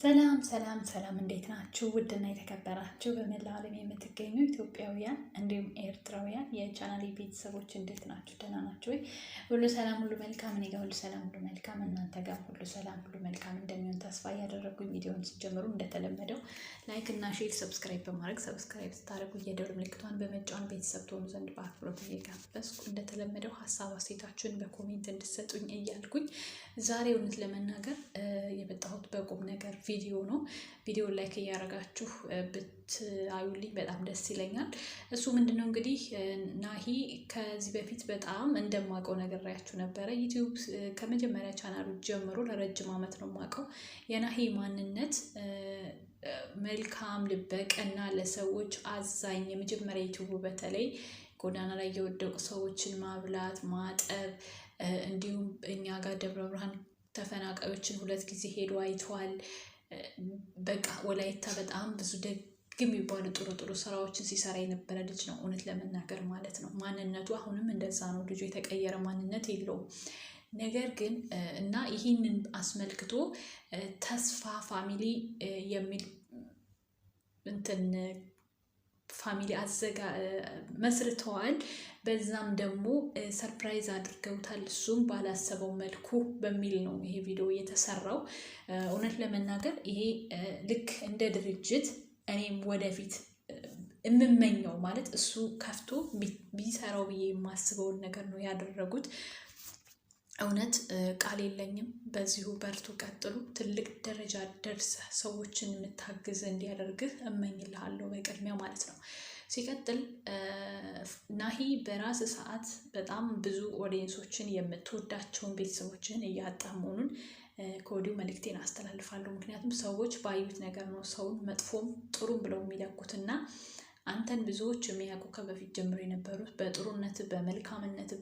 ሰላም ሰላም ሰላም እንዴት ናችሁ? ውድና የተከበራችሁ በመላው ዓለም የምትገኙ ኢትዮጵያውያን እንዲሁም ኤርትራውያን የቻናሌ ቤተሰቦች እንዴት ናችሁ? ደህና ናችሁ ወይ? ሁሉ ሰላም ሁሉ መልካም፣ እኔ ጋር ሁሉ ሰላም ሁሉ መልካም፣ እናንተ ጋር ሁሉ ሰላም ሁሉ መልካም እንደሚሆን ተስፋ እያደረጉኝ ቪዲዮውን ሲጀምሩ እንደተለመደው ላይክ እና ሼር፣ ሰብስክራይብ በማድረግ ሰብስክራይብ ስታደርጉ የደወል ምልክቷን በመጫን ቤተሰብ ትሆኑ ዘንድ በአክብሮት እየጋበዝኩ እንደተለመደው ሀሳብ አስተያየታችሁን በኮሜንት እንድትሰጡኝ እያልኩኝ ዛሬ እውነት ለመናገር የመጣሁት በቁም ነገር ቪዲዮ ነው። ቪዲዮ ላይክ እያደረጋችሁ ብታዩልኝ በጣም ደስ ይለኛል። እሱ ምንድነው እንግዲህ ናሂ ከዚህ በፊት በጣም እንደማውቀው ነግሬያችሁ ነበረ። ዩቲዩብ ከመጀመሪያ ቻናሉ ጀምሮ ለረጅም ዓመት ነው የማውቀው። የናሂ ማንነት መልካም ልበቀና፣ ለሰዎች አዛኝ፣ የመጀመሪያ ዩቲዩብ በተለይ ጎዳና ላይ የወደቁ ሰዎችን ማብላት ማጠብ፣ እንዲሁም እኛ ጋር ደብረ ብርሃን ተፈናቃዮችን 2 ጊዜ ሄዶ አይቷል። በቃ ወላይታ በጣም ብዙ ደግ የሚባሉ ጥሩ ጥሩ ስራዎችን ሲሰራ የነበረ ልጅ ነው፣ እውነት ለመናገር ማለት ነው። ማንነቱ አሁንም እንደዛ ነው። ልጁ የተቀየረ ማንነት የለውም። ነገር ግን እና ይህንን አስመልክቶ ተስፋ ፋሚሊ የሚል እንትን ፋሚሊ መስርተዋል። በዛም ደግሞ ሰርፕራይዝ አድርገውታል። እሱም ባላሰበው መልኩ በሚል ነው ይሄ ቪዲዮ የተሰራው። እውነት ለመናገር ይሄ ልክ እንደ ድርጅት እኔም ወደፊት የምመኘው ማለት እሱ ከፍቶ ቢሰራው ብዬ የማስበውን ነገር ነው ያደረጉት። እውነት ቃል የለኝም። በዚሁ በርቱ፣ ቀጥሉ። ትልቅ ደረጃ ደርሰህ ሰዎችን የምታግዝ እንዲያደርግህ እመኝልሃለሁ በቅድሚያ ማለት ነው። ሲቀጥል ናሂ በራስ ሰዓት በጣም ብዙ ኦዲየንሶችን የምትወዳቸውን ቤተሰቦችን እያጣ መሆኑን ከወዲሁ መልእክቴን አስተላልፋለሁ። ምክንያቱም ሰዎች ባዩት ነገር ነው ሰውን መጥፎም ጥሩም ብለው የሚለኩትና አንተን ብዙዎች የሚያውቁ ከበፊት ጀምሮ የነበሩት በጥሩነት በመልካምነት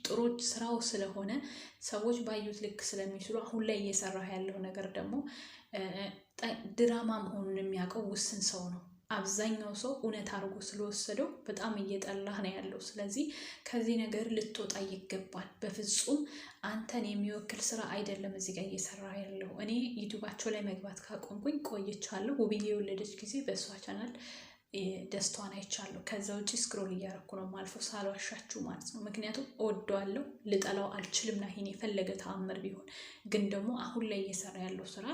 ጥሩ ስራው ስለሆነ ሰዎች ባዩት ልክ ስለሚችሉ አሁን ላይ እየሰራ ያለው ነገር ደግሞ ድራማ መሆኑን የሚያውቀው ውስን ሰው ነው። አብዛኛው ሰው እውነት አድርጎ ስለወሰደው በጣም እየጠላህ ነው ያለው። ስለዚህ ከዚህ ነገር ልትወጣ ይገባል። በፍጹም አንተን የሚወክል ስራ አይደለም እዚህ ጋር እየሰራ ያለው። እኔ ዩቲዩባቸው ላይ መግባት ካቆምኩኝ ቆይቻለሁ። ውብዬ የወለደች ጊዜ በእሷ ቻናል ደስታዋን አይቻለሁ። ከዛ ውጭ ስክሮል እያደረኩ ነው ማልፈው ሳልዋሻችሁ ማለት ነው። ምክንያቱም እወደዋለሁ፣ ልጠላው አልችልም። ናሂን የፈለገ ተአምር ቢሆን ግን ደግሞ አሁን ላይ እየሰራ ያለው ስራ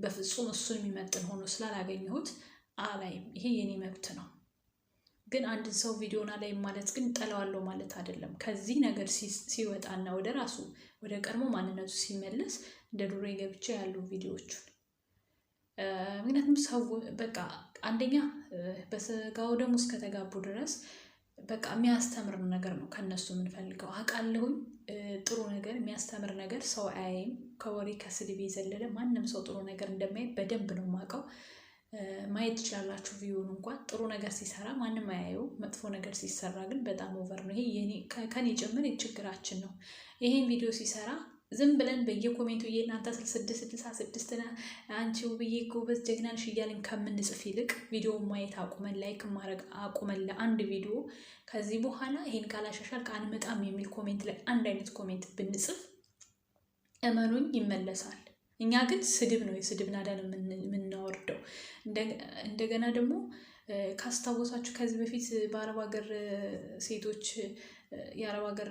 በፍጹም እሱን የሚመጥን ሆኖ ስላላገኘሁት አላይም። ይሄ የኔ መብት ነው። ግን አንድን ሰው ቪዲዮና ላይ ማለት ግን ጠላዋለሁ ማለት አይደለም። ከዚህ ነገር ሲወጣና ወደ ራሱ ወደ ቀድሞ ማንነቱ ሲመለስ እንደ ዱሮ ገብቼ ያሉ ቪዲዮዎቹን ምክንያቱም ሰው በቃ አንደኛ በስጋው ደግሞ እስከተጋቡ ድረስ በቃ የሚያስተምር ነገር ነው ከነሱ የምንፈልገው። አውቃለሁኝ ጥሩ ነገር የሚያስተምር ነገር ሰው አያይም። ከወሬ ከስድብ የዘለለ ማንም ሰው ጥሩ ነገር እንደማይ በደንብ ነው የማውቀው። ማየት ትችላላችሁ። ቪዲዮውን እንኳን ጥሩ ነገር ሲሰራ ማንም አያየው፣ መጥፎ ነገር ሲሰራ ግን በጣም ኦቨር ነው። ይሄ ከኔ ጭምር ችግራችን ነው። ይሄን ቪዲዮ ሲሰራ ዝም ብለን በየኮሜንቱ የእናንተ 66 አንቺ ውብዬ ጎበዝ ጀግና ነሽ እያልን ከምንጽፍ ይልቅ ቪዲዮውን ማየት አቁመን ላይክ ማድረግ አቁመን ለአንድ ቪዲዮ ከዚህ በኋላ ይሄን ካላሻሻል አንመጣም የሚል ኮሜንት ላይ አንድ አይነት ኮሜንት ብንጽፍ እመኑኝ ይመለሳል። እኛ ግን ስድብ ነው፣ የስድብ ናዳን የምናወርደው። እንደገና ደግሞ ካስታወሳችሁ ከዚህ በፊት በአረብ ሀገር ሴቶች የአረብ ሀገር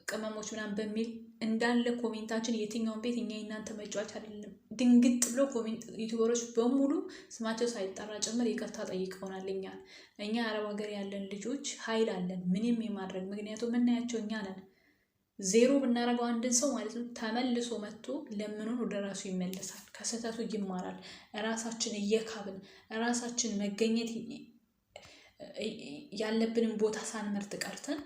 ቅመሞች ምናምን በሚል እንዳለ ኮሜንታችን የትኛውን ቤት እኛ እናንተ መጫወቻ አይደለም። ድንግጥ ብሎ ኮሜንት ዩቲዩበሮች በሙሉ ስማቸው ሳይጠራ ጭምር ይቅርታ ጠይቀውናል። እኛ አረብ ሀገር ያለን ልጆች ኃይል አለን ምንም የማድረግ ምክንያቱም የምናያቸው እኛ ነን። ዜሮ ብናደርገው አንድን ሰው ማለት ነው ተመልሶ መጥቶ ለምኑን ወደ ራሱ ይመለሳል፣ ከስህተቱ ይማራል። ራሳችን እየካብን ራሳችን መገኘት ያለብንን ቦታ ሳንመርጥ ቀርተን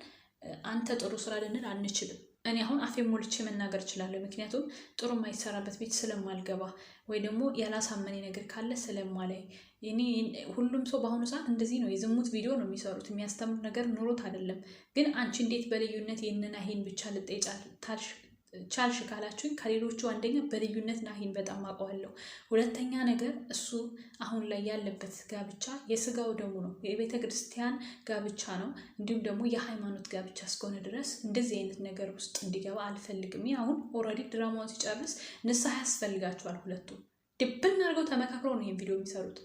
አንተ ጥሩ ስራ ልንል አንችልም። እኔ አሁን አፌን ሞልቼ መናገር እችላለሁ። ምክንያቱም ጥሩ የማይሰራበት ቤት ስለማልገባ ወይ ደግሞ ያላሳመኔ ነገር ካለ ስለማላይ። ሁሉም ሰው በአሁኑ ሰዓት እንደዚህ ነው፣ የዝሙት ቪዲዮ ነው የሚሰሩት። የሚያስተምር ነገር ኑሮት አይደለም። ግን አንቺ እንዴት በልዩነት ይህንን ብቻ ልጠይጫልሽ ቻልሽ ካላችሁኝ ከሌሎቹ አንደኛ በልዩነት ናሂን በጣም አውቀዋለሁ። ሁለተኛ ነገር እሱ አሁን ላይ ያለበት ጋብቻ የስጋው ደሙ ነው፣ የቤተ ክርስቲያን ጋብቻ ነው። እንዲሁም ደግሞ የሃይማኖት ጋብቻ እስከሆነ ድረስ እንደዚህ አይነት ነገር ውስጥ እንዲገባ አልፈልግም። አሁን ኦልሬዲ ድራማውን ሲጨርስ ንስሐ ያስፈልጋቸዋል። ሁለቱ ድብን አድርገው ተመካክረው ነው ይህን ቪዲዮ የሚሰሩት።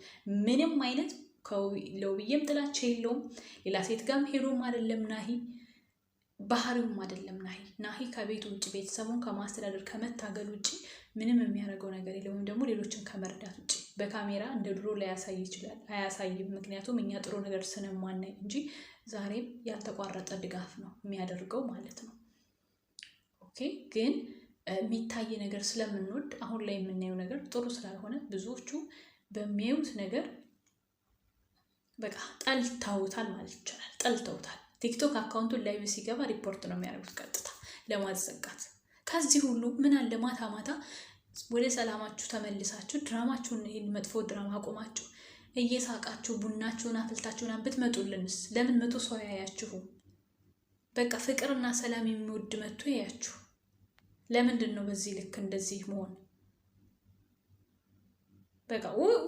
ምንም አይነት ለውብዬም ጥላቻ የለውም። ሌላ ሴት ጋርም ሄዶም አይደለም ናሂ፣ ባህሪውም አይደለም ናሂ ከቤቱ ውጭ ቤተሰቡን ከማስተዳደር ከመታገል ውጭ ምንም የሚያደርገው ነገር የለም። ወይም ደግሞ ሌሎችን ከመርዳት ውጭ በካሜራ እንደ ድሮ ላያሳይ ይችላል፣ አያሳይም። ምክንያቱም እኛ ጥሩ ነገር ስለማናይ እንጂ ዛሬም ያልተቋረጠ ድጋፍ ነው የሚያደርገው ማለት ነው። ኦኬ ግን የሚታይ ነገር ስለምንወድ አሁን ላይ የምናየው ነገር ጥሩ ስላልሆነ ብዙዎቹ በሚያዩት ነገር በቃ ጠልተውታል ማለት ይቻላል። ጠልተውታል። ቲክቶክ አካውንቱን ላይቭ ሲገባ ሪፖርት ነው የሚያደርጉት ቀጥታ ለማዘጋት። ከዚህ ሁሉ ምን አለ ማታ ማታ ወደ ሰላማችሁ ተመልሳችሁ ድራማችሁን ይሄን መጥፎ ድራማ አቆማችሁ እየሳቃችሁ ቡናችሁን አፍልታችሁን ብትመጡልንስ? ለምን መቶ ሰው ያያችሁ? በቃ ፍቅርና ሰላም የሚወድ መጥቶ ያያችሁ። ለምንድን ነው በዚህ ልክ እንደዚህ መሆን? በቃ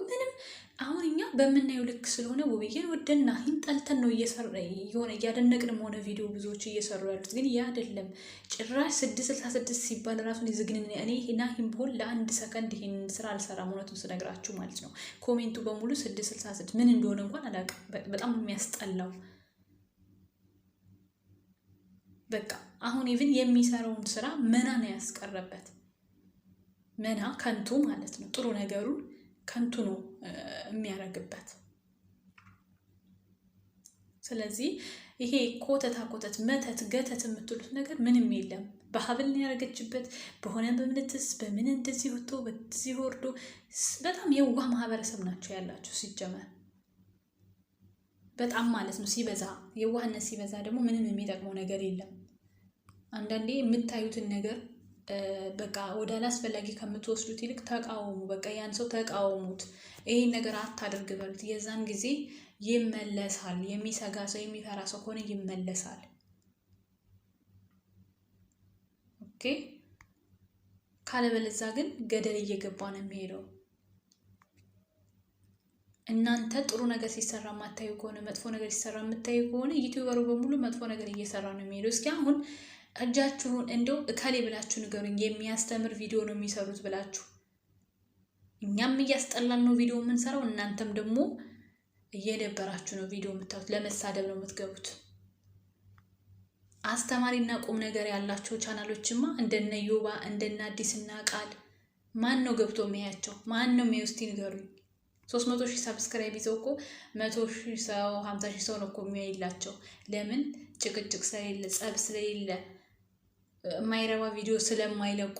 ምንም አሁን እኛ በምናየው ልክ ስለሆነ ውብዬን ወደን ናሂን ጠልተን ነው የሆነ እያደነቅንም ሆነ ቪዲዮ ብዙዎች እየሰሩ ያሉት፣ ግን ያ አይደለም። ጭራሽ 666 ሲባል ራሱን ይዝግንን። እኔ ናሂን ብሆን ለአንድ ሰከንድ ይሄን ስራ አልሰራም፣ እውነቱን ስነግራችሁ ማለት ነው። ኮሜንቱ በሙሉ 666 ምን እንደሆነ እንኳን አላውቅም። በጣም የሚያስጠላው በቃ አሁን ኢቭን የሚሰራውን ስራ መና ነው ያስቀረበት። መና ከንቱ ማለት ነው። ጥሩ ነገሩን ከንቱ ነው የሚያደርግበት። ስለዚህ ይሄ ኮተታ ኮተት መተት ገተት የምትሉት ነገር ምንም የለም። በሀብል ያደረገችበት በሆነ በምንትስ በምን እንደዚህ ወጥቶ በዚህ ወርዶ በጣም የዋህ ማህበረሰብ ናቸው ያላችሁ ሲጀመር በጣም ማለት ነው። ሲበዛ የዋህነት ሲበዛ ደግሞ ምንም የሚጠቅመው ነገር የለም። አንዳንዴ የምታዩትን ነገር በቃ ወደ አላስፈላጊ ከምትወስዱት ይልቅ ተቃወሙ። በቃ ያን ሰው ተቃወሙት፣ ይሄን ነገር አታድርግ በሉት። የዛን ጊዜ ይመለሳል። የሚሰጋ ሰው የሚፈራ ሰው ከሆነ ይመለሳል። ኦኬ። ካለበለዛ ግን ገደል እየገባ ነው የሚሄደው። እናንተ ጥሩ ነገር ሲሰራ የማታዩ ከሆነ መጥፎ ነገር ሲሰራ የምታዩ ከሆነ ዩቲዩበሩ በሙሉ መጥፎ ነገር እየሰራ ነው የሚሄደው። እስኪ አሁን እጃችሁን እንደው እከሌ ብላችሁ ንገሩኝ፣ የሚያስተምር ቪዲዮ ነው የሚሰሩት ብላችሁ። እኛም እያስጠላን ነው ቪዲዮ የምንሰራው፣ እናንተም ደግሞ እየደበራችሁ ነው ቪዲዮ የምታዩት። ለመሳደብ ነው የምትገቡት። አስተማሪና ቁም ነገር ያላቸው ቻናሎችማ እንደነ ዮባ እንደነ አዲስና ቃል ማን ነው ገብቶ የሚያያቸው? ማን ነው የሚያዩት? እስቲ ንገሩኝ። 300,000 ሰብስክራይብ ይዘው እኮ 100,000 ሰው 50,000 ሰው ነው እኮ የሚያይላቸው። ለምን? ጭቅጭቅ ስለሌለ፣ ጸብ ስለሌለ፣ የማይረባ ቪዲዮ ስለማይለቁ፣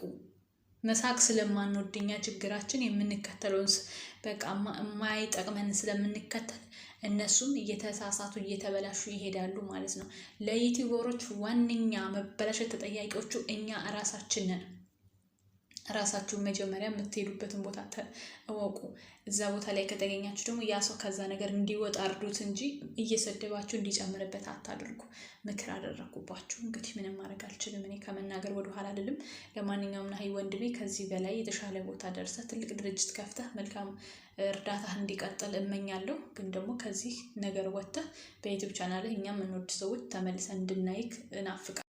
መሳቅ ስለማንወድኛ ችግራችን የምንከተለውን በቃ የማይጠቅመን ስለምንከተል እነሱም እየተሳሳቱ እየተበላሹ ይሄዳሉ ማለት ነው። ለዩቲዩበሮች ዋነኛ መበላሸት ተጠያቂዎቹ እኛ እራሳችን ነን። ራሳችሁን መጀመሪያ የምትሄዱበትን ቦታ እወቁ። እዛ ቦታ ላይ ከተገኛችሁ ደግሞ ያ ሰው ከዛ ነገር እንዲወጣ እርዱት እንጂ እየሰደባችሁ እንዲጨምርበት አታድርጉ። ምክር አደረኩባችሁ። እንግዲህ ምንም ማድረግ አልችልም። እኔ ከመናገር ወደ ኋላ አይደለም። ለማንኛውም ናሂ ወንድሜ ከዚህ በላይ የተሻለ ቦታ ደርሰህ ትልቅ ድርጅት ከፍተህ መልካም እርዳታህ እንዲቀጥል እመኛለሁ። ግን ደግሞ ከዚህ ነገር ወጥተህ በዩቲዩብ ቻናልህ እኛም የምንወድ ሰዎች ተመልሰን እንድናይክ እናፍቃለን።